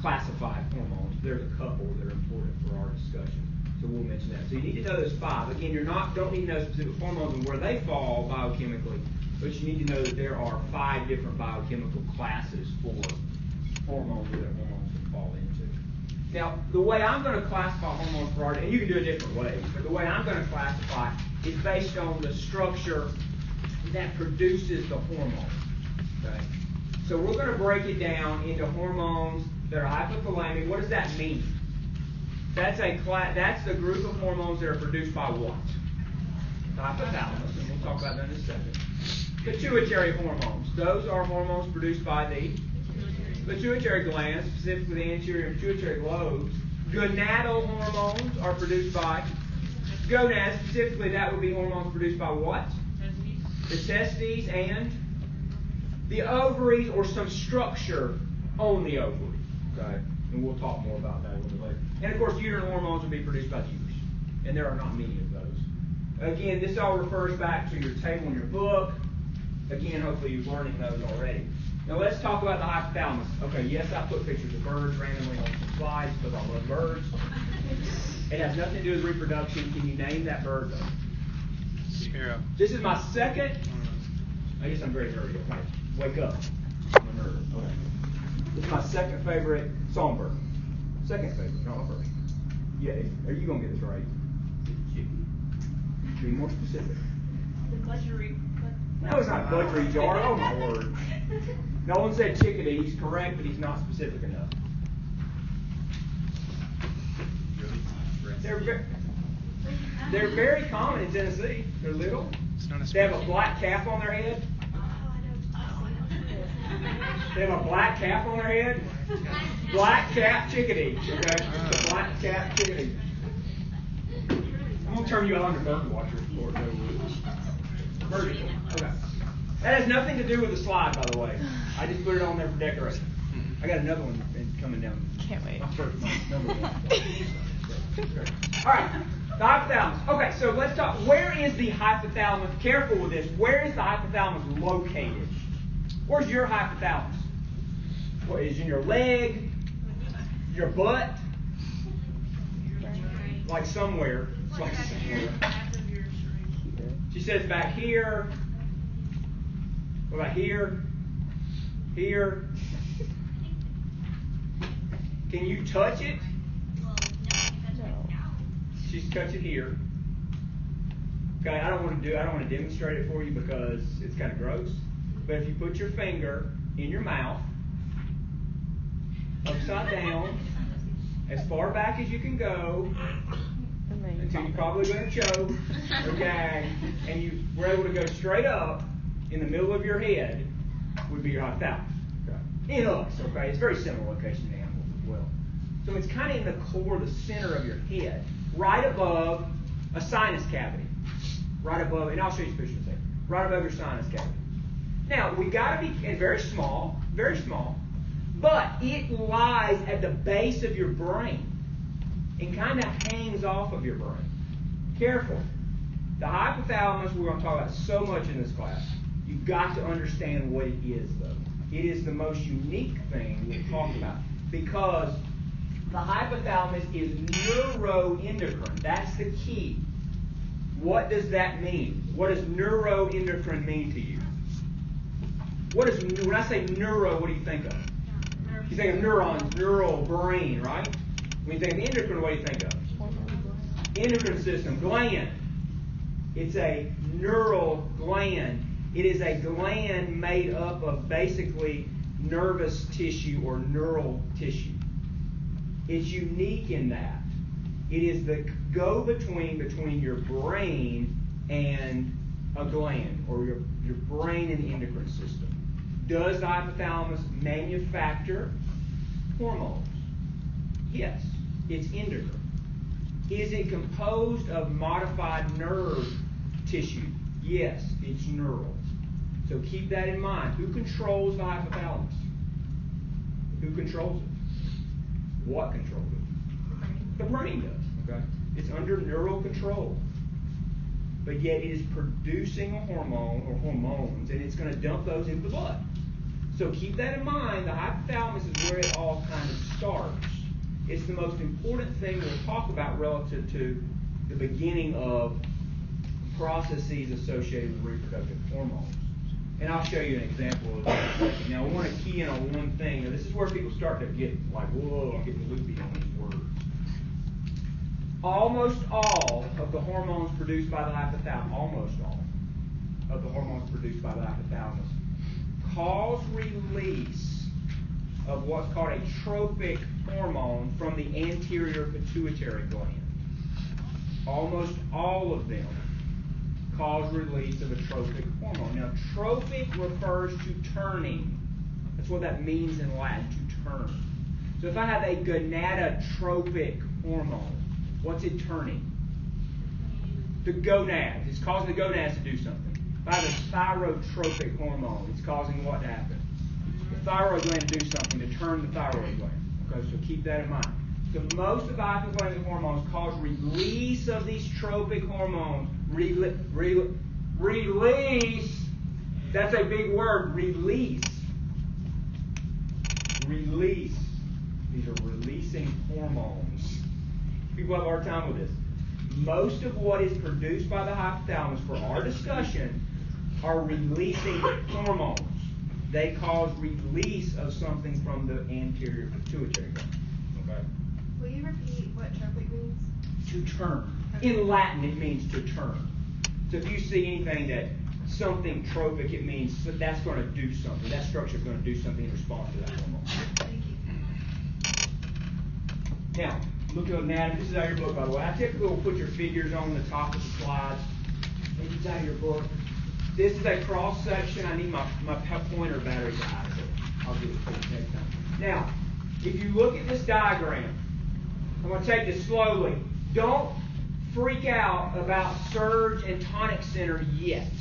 classified hormones. There's a couple that are important for our discussion. So we'll mention that. So you need to know those 5. Again, don't need to know specific hormones and where they fall biochemically, but you need to know that there are 5 different biochemical classes for hormones that hormones can fall into. Now, the way I'm going to classify hormones for our, and you can do it different ways, but the way I'm going to classify is based on the structure that produces the hormone. Okay? So we're going to break it down into hormones that are hypothalamic. What does that mean? That's the group of hormones that are produced by what? The hypothalamus, and we'll talk about that in a second. Pituitary hormones. Those are hormones produced by the pituitary glands, specifically the anterior pituitary lobes. Gonadal hormones are produced by gonads. Specifically, that would be hormones produced by what? The testes and the ovaries, or some structure on the ovary. Okay? And we'll talk more about that a little bit later. And of course, uterine hormones will be produced by the uterus. And there are not many of those. Again, this all refers back to your table in your book. Again, hopefully you're learning those already. Now let's talk about the hypothalamus. Okay, yes, I put pictures of birds randomly on some slides because I love birds. It has nothing to do with reproduction. Can you name that bird though? Sparrow. This is my second. I guess I'm very nerdy. Okay, wake up. I'm a nerd. Okay. This is my second favorite songbird. Second favorite, not my first. Yeah, are you gonna get this right? Be more specific. The budgery. No, it's not budgery jar. Oh my word. No one said chickadee. He's correct, but he's not specific enough. They're very common in Tennessee. They're little. They have a black cap on their head. They have a black cap on their head. Black cap chickadee. Okay? The black cap chickadee. I'm going to turn you on to bird watchers for it. Okay. That has nothing to do with the slide, by the way. I just put it on there for decoration. I got another one coming down. Can't wait. Number 1. All right. The hypothalamus. Okay, so let's talk. Where is the hypothalamus? Careful with this. Where is the hypothalamus located? Where's your hypothalamus? What is in your leg? Your butt? Like somewhere. Like somewhere. She says back here. What about here? Here. Can you touch it? She's touched it here. Okay, I don't want to demonstrate it for you because it's kind of gross. But if you put your finger in your mouth, upside down, as far back as you can go until you're probably going to choke or gag, and you were able to go straight up in the middle of your head would be your hypothalamus. Okay. In us, okay? It's a very similar location to animals as well. So it's kind of in the core, the center of your head, right above a sinus cavity. Right above, and I'll show you the picture in a second. Right above your sinus cavity. Now, we got to be, and very small, but it lies at the base of your brain and kind of hangs off of your brain. Careful. The hypothalamus, we're going to talk about so much in this class. You've got to understand what it is, though. It is the most unique thing we'll talk about because the hypothalamus is neuroendocrine. That's the key. What does that mean? What does neuroendocrine mean to you? When I say neuro, what do you think of? You think of neurons, neural brain, right? When you think of endocrine, what do you think of? Endocrine system, gland. It's a neural gland. It is a gland made up of basically nervous tissue or neural tissue. It's unique in that. It is the go-between your brain and a gland, or your brain and the endocrine system. Does the hypothalamus manufacture hormones? Yes, it's endocrine. Is it composed of modified nerve tissue? Yes, it's neural. So keep that in mind. Who controls the hypothalamus? Who controls it? What controls it? The brain does. Okay? It's under neural control. But yet it is producing a hormone or hormones, and it's going to dump those into the blood. So keep that in mind. The hypothalamus is where it all kind of starts. It's the most important thing we'll talk about relative to the beginning of processes associated with reproductive hormones. And I'll show you an example of that in a second. Now, I want to key in on one thing. Now, this is where people start to get like, whoa, I'm getting loopy on these words. Almost all of the hormones produced by the hypothalamus, cause release of what's called a tropic hormone from the anterior pituitary gland. Almost all of them cause release of a tropic hormone. Now, tropic refers to turning. That's what that means in Latin, to turn. So if I have a gonadotropic hormone, what's it turning? The gonads. It's causing the gonads to do something. If I have a thyrotropic hormone, it's causing what to happen? The thyroid gland to do something, to turn the thyroid gland. Okay, so keep that in mind. So most of the hypothalamic hormones cause release of these tropic hormones. Release. That's a big word. Release. Release. These are releasing hormones. People have a hard time with this. Most of what is produced by the hypothalamus for our discussion are releasing hormones. They cause release of something from the anterior pituitary gland. Okay? Will you repeat what tropic means? To turn. In Latin, it means to turn. So if you see anything that something tropic, it means that's going to do something. That structure is going to do something in response to that hormone. Thank you. Now, look at anatomy. This is out of your book, by the way. I typically will put your figures on the top of the slides. Maybe it's out of your book. This is a cross section. I need my pointer battery to die, so I'll do it for you next time. Now, if you look at this diagram, I'm going to take this slowly. Don't freak out about surge and tonic center yet.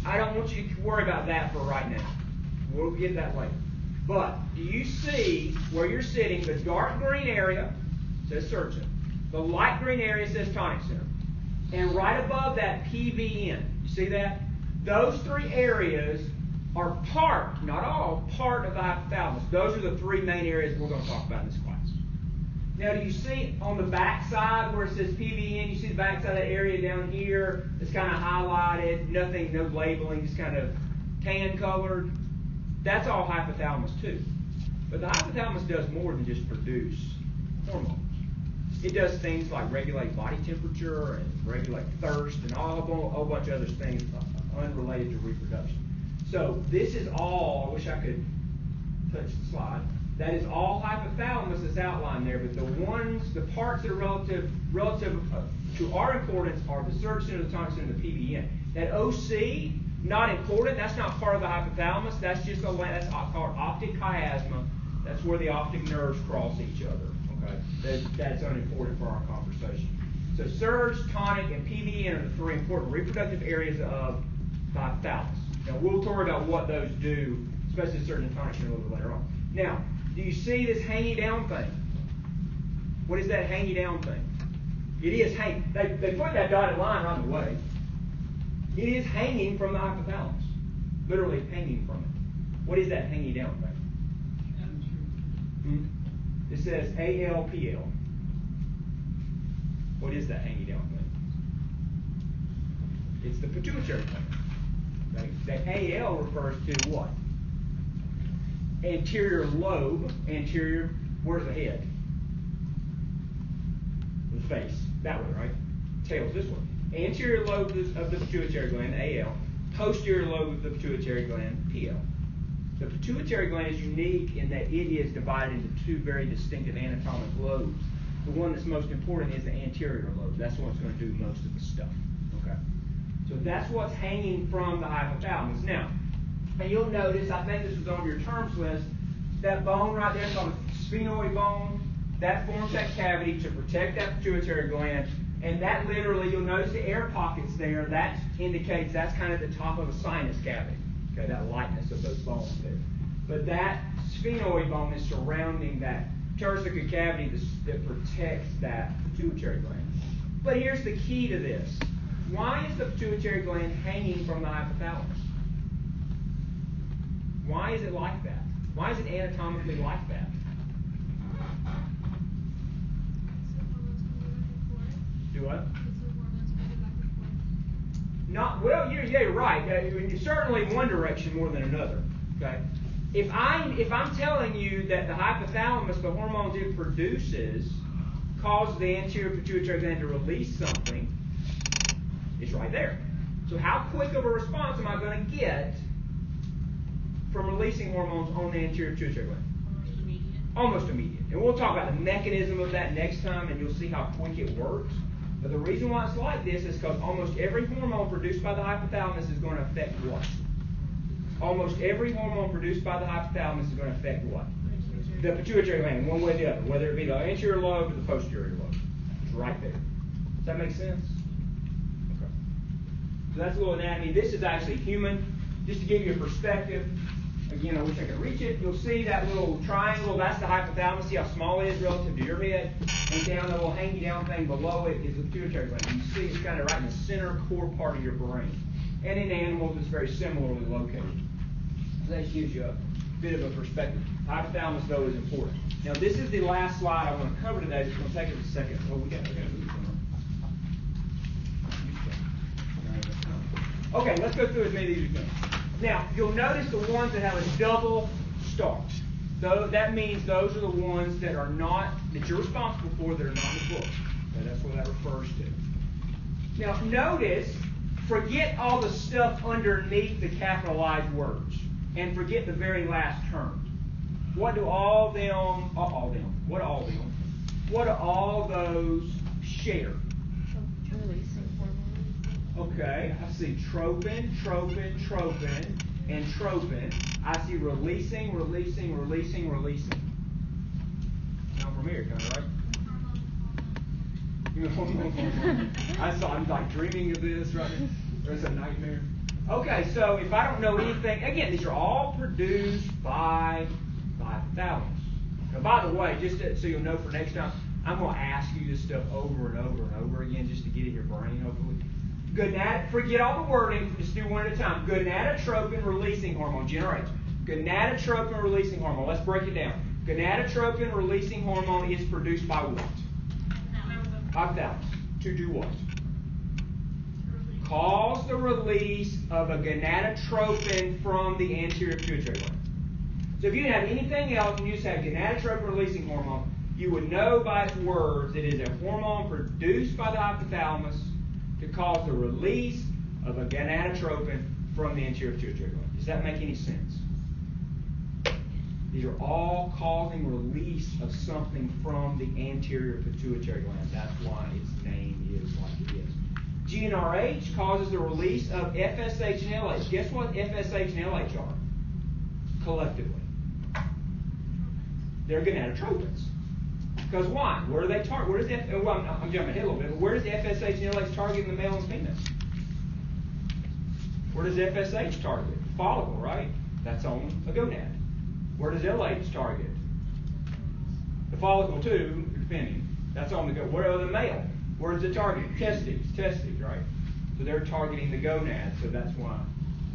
I don't want you to worry about that for right now. We'll get that later. But do you see where you're sitting? The dark green area says surge center. The light green area says tonic center. And right above that, PVN. You see that? Those three areas are part, not all, part of the hypothalamus. Those are the three main areas we're going to talk about in this class. Now, do you see on the back side where it says PVN, you see the back side of that area down here? It's kind of highlighted, nothing, no labeling, just kind of tan colored. That's all hypothalamus too. But the hypothalamus does more than just produce hormones. It does things like regulate body temperature and regulate thirst and a whole bunch of other things unrelated to reproduction. So this is all, I wish I could touch the slide. That is all hypothalamus that's outlined there, but the parts that are relative to our importance are the surge center, the tonic center, and the PBN. That OC, not important. That's not part of the hypothalamus. That's just that's called optic chiasma. That's where the optic nerves cross each other. Okay, that's unimportant for our conversation. So surge, tonic, and PBN are the three important reproductive areas of the hypothalamus. Now we'll talk about what those do, especially surge and tonic, a little bit later on. Now, do you see this hanging down thing? What is that hanging down thing? It is hanging. They put that dotted line right the way. It is hanging from the hypothalamus. Literally hanging from it. What is that hanging down thing? It says ALPL. What is that hanging down thing? It's the pituitary gland. Right? That AL refers to what? Anterior lobe. Anterior, where's the head? The face. That way, right? Tail's this way. Anterior lobe of the pituitary gland, AL. Posterior lobe of the pituitary gland, PL. The pituitary gland is unique in that it is divided into two very distinctive anatomic lobes. The one that's most important is the anterior lobe. That's the one that's going to do most of the stuff. Okay. So that's what's hanging from the hypothalamus. Now, and you'll notice, I think this was on your terms list, that bone right there called the sphenoid bone, that forms that cavity to protect that pituitary gland. And that literally, you'll notice the air pockets there, that indicates that's kind of the top of a sinus cavity. Okay, that lightness of those bones there. But that sphenoid bone is surrounding that pterygoid cavity that protects that pituitary gland. But here's the key to this. Why is the pituitary gland hanging from the hypothalamus? Why is it like that? Why is it anatomically like that? Do what? Not well. You're right. Certainly one direction more than another. Okay. If I'm telling you that the hypothalamus, the hormones it produces, causes the anterior pituitary gland to release something, it's right there. So how quick of a response am I going to get from releasing hormones on the anterior pituitary gland? Almost immediate. Almost immediate. And we'll talk about the mechanism of that next time, and you'll see how quick it works. But the reason why it's like this is because almost every hormone produced by the hypothalamus is going to affect what? Almost every hormone produced by the hypothalamus is going to affect what? The pituitary gland, one way or the other, whether it be the anterior lobe or the posterior lobe. It's right there. Does that make sense? Okay. So that's a little anatomy. This is actually human. Just to give you a perspective, again, I wish I could reach it. You'll see that little triangle, that's the hypothalamus. See how small it is relative to your head? And down the little hanging down thing below it is the pituitary gland. You see it's kind of right in the center core part of your brain. And in animals, it's very similarly located. So that gives you a bit of a perspective. Hypothalamus, though, is important. Now, this is the last slide I want to cover today. It's going to take us a second. Oh, we got to move on. Okay, let's go through as many of these as we can. Now, you'll notice the ones that have a double start. So that means those are the ones that are not, that you're responsible for, that are not in the book. Okay, that's what that refers to. Now, notice, forget all the stuff underneath the capitalized words. And forget the very last term. What do all those share? Okay, I see tropin, and tropin. I see releasing. Now from here, kind of right? I'm like dreaming of this, right? It's a nightmare. Okay, so if I don't know anything, again, these are all produced by hypothalamus. Now, by the way, just so you'll know for next time, I'm going to ask you this stuff over and over and over again just to get it in your brain, hopefully. Forget all the wording, just do one at a time. Gonadotropin releasing hormone generates. Gonadotropin releasing hormone. Let's break it down. Gonadotropin releasing hormone is produced by what? Hypothalamus. To do what? Cause the release of a gonadotropin from the anterior pituitary gland. So if you didn't have anything else and you just had gonadotropin releasing hormone, you would know by its words it is a hormone produced by the hypothalamus to cause the release of a gonadotropin from the anterior pituitary gland. Does that make any sense? These are all causing release of something from the anterior pituitary gland. That's why its name is like it is. GnRH causes the release of FSH and LH. Guess what FSH and LH are? Collectively. They're gonadotropins. Because why? Where do they target? Where does I'm jumping ahead a little bit. But where does FSH and LH target in the male and female? Where does FSH target? Follicle, right? That's on a gonad. Where does LH target? The follicle too, depending. That's on the gonad. Where are the male? Where does it target? Testes, right? So they're targeting the gonad, so that's why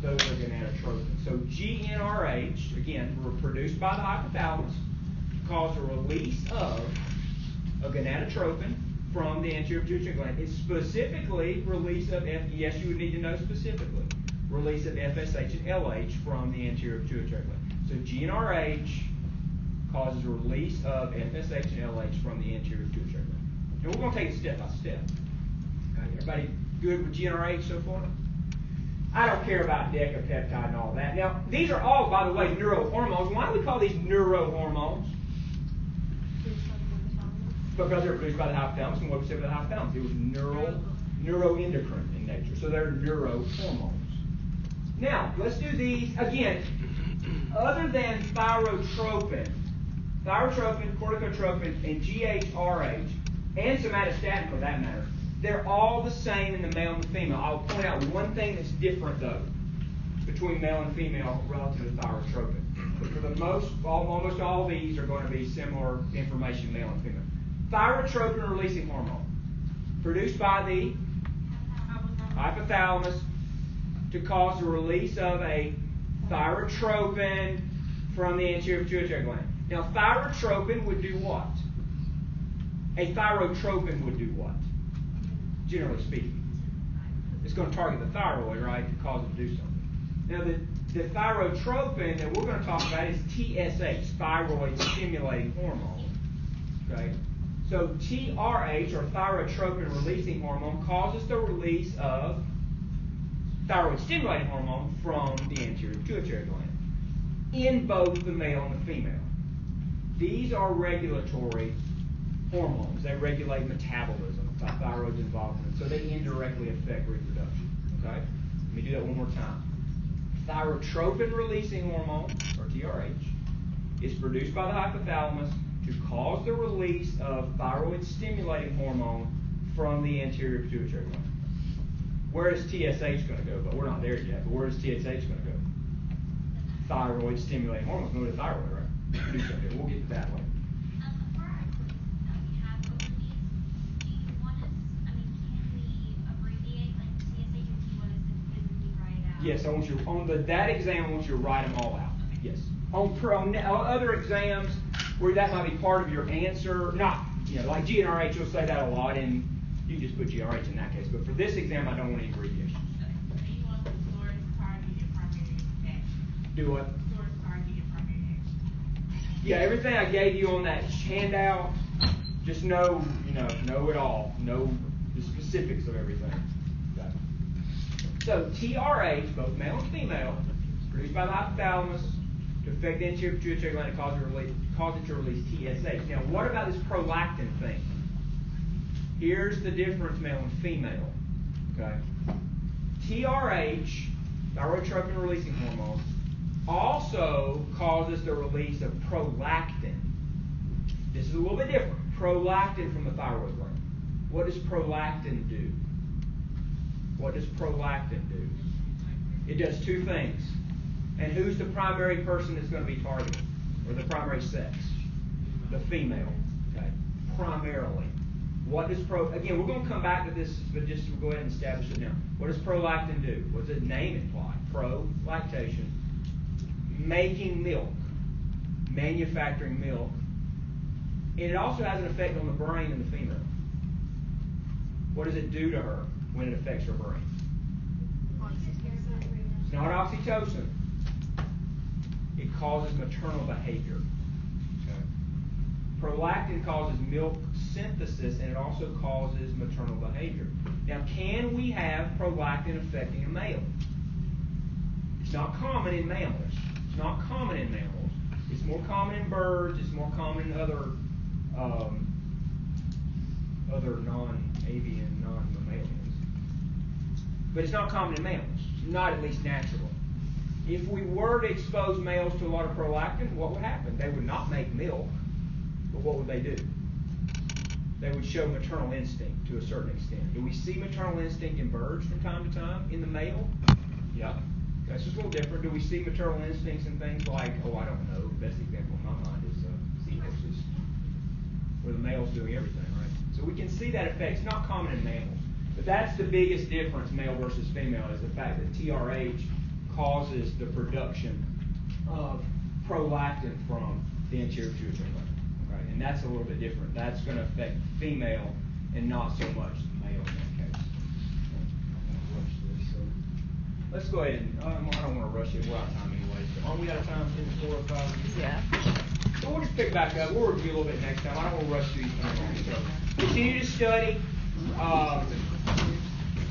those are gonadotropins. So GnRH, again, were produced by the hypothalamus to cause a release of a gonadotropin from the anterior pituitary gland. It's specifically release of, yes, you would need to know specifically, release of FSH and LH from the anterior pituitary gland. So GnRH causes a release of FSH and LH from the anterior pituitary gland. And we're going to take it step by step. Okay, everybody good with GnRH so far? I don't care about decapeptide and all that. Now, these are all, by the way, neurohormones. Why do we call these neurohormones? Because they're produced by the hypothalamus. And what was said by the hypothalamus? It was neuroendocrine in nature. So they're neurohormones. Now, let's do these again. Other than thyrotropin, corticotropin, and GHRH, and somatostatin for that matter, they're all the same in the male and the female. I'll point out one thing that's different though between male and female relative to thyrotropin. But for the almost all of these are going to be similar information, male and female. Thyrotropin releasing hormone, produced by the hypothalamus to cause the release of a thyrotropin from the anterior pituitary gland. Now, thyrotropin would do what? A thyrotropin would do what? Generally speaking. It's going to target the thyroid, right, to cause it to do something. Now, the thyrotropin that we're going to talk about is TSH, thyroid stimulating hormone. Okay? So TRH, or thyrotropin releasing hormone, causes the release of thyroid stimulating hormone from the anterior pituitary gland in both the male and the female. These are regulatory hormones. They regulate metabolism. Thyroid's involved in it, so they indirectly affect reproduction. Okay? Let me do that one more time. Thyrotropin releasing hormone, or TRH, is produced by the hypothalamus to cause the release of thyroid stimulating hormone from the anterior pituitary gland. Where is TSH going to go? But we're not there yet. But where is TSH going to go? Thyroid stimulating hormones go to the thyroid, right? We'll get to that later. For our quiz that we have over these, do you want us, can we abbreviate like TSH, or do you want us to physically write out? Yes, I want you on that exam. I want you to write them all out. Yes. On other exams where that might be part of your answer, not like GnRH, you'll say that a lot, and you just put GRH in that case. But for this exam, I don't want any abbreviations. So you want the source, target, and primary action. Do what? Source, target, and primary action. Yeah, everything I gave you on that handout, just know it all. Know the specifics of everything. Okay. So TRH, both male and female, produced by the hypothalamus to affect the anterior pituitary gland and cause it to release TSH. Now, what about this prolactin thing? Here's the difference, male and female. Okay. TRH, thyrotropin releasing hormone, also causes the release of prolactin. This is a little bit different. Prolactin from the thyroid gland. What does prolactin do? What does prolactin do? It does two things. And who's the primary person that's going to be targeted? Or the primary sex? The female. Okay. Primarily. What does again, we're going to come back to this, but just we'll go ahead and establish it now. What does prolactin do? What does the name imply? Prolactation. Making milk. Manufacturing milk. And it also has an effect on the brain in the female. What does it do to her when it affects her brain? It's not oxytocin. It causes maternal behavior. Okay. Prolactin causes milk synthesis, and it also causes maternal behavior. Now, can we have prolactin affecting a male? It's not common in mammals. It's not common in mammals, It's more common in birds. It's more common in other non-avian, non-mammalians. But it's not common in mammals. Not at least naturally. If we were to expose males to a lot of prolactin, what would happen? They would not make milk, but what would they do? They would show maternal instinct to a certain extent. Do we see maternal instinct in birds from time to time? In the male? Yeah. That's just a little different. Do we see maternal instincts in things like, oh, I don't know, the best example in my mind is seahorses, where the male's doing everything, right? So we can see that effect. It's not common in mammals. But that's the biggest difference, male versus female, is the fact that TRH causes the production of prolactin from the anterior pituitary gland. Okay? And that's a little bit different. That's going to affect female and not so much the male in that case. So let's go ahead and, I don't want to rush it. We're out of time anyway. So aren't we out of time? 4 or 5? Yeah. So we'll just pick back up. We'll review a little bit next time. I don't want to rush through these things. So continue to study.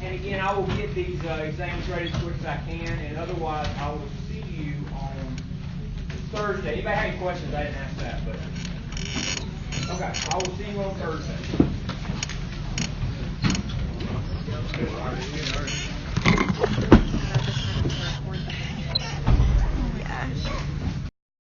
And again, I will get these exams ready as quick as I can. And otherwise, I will see you on Thursday. Anybody have any questions? I didn't ask that, but okay. I will see you on Thursday.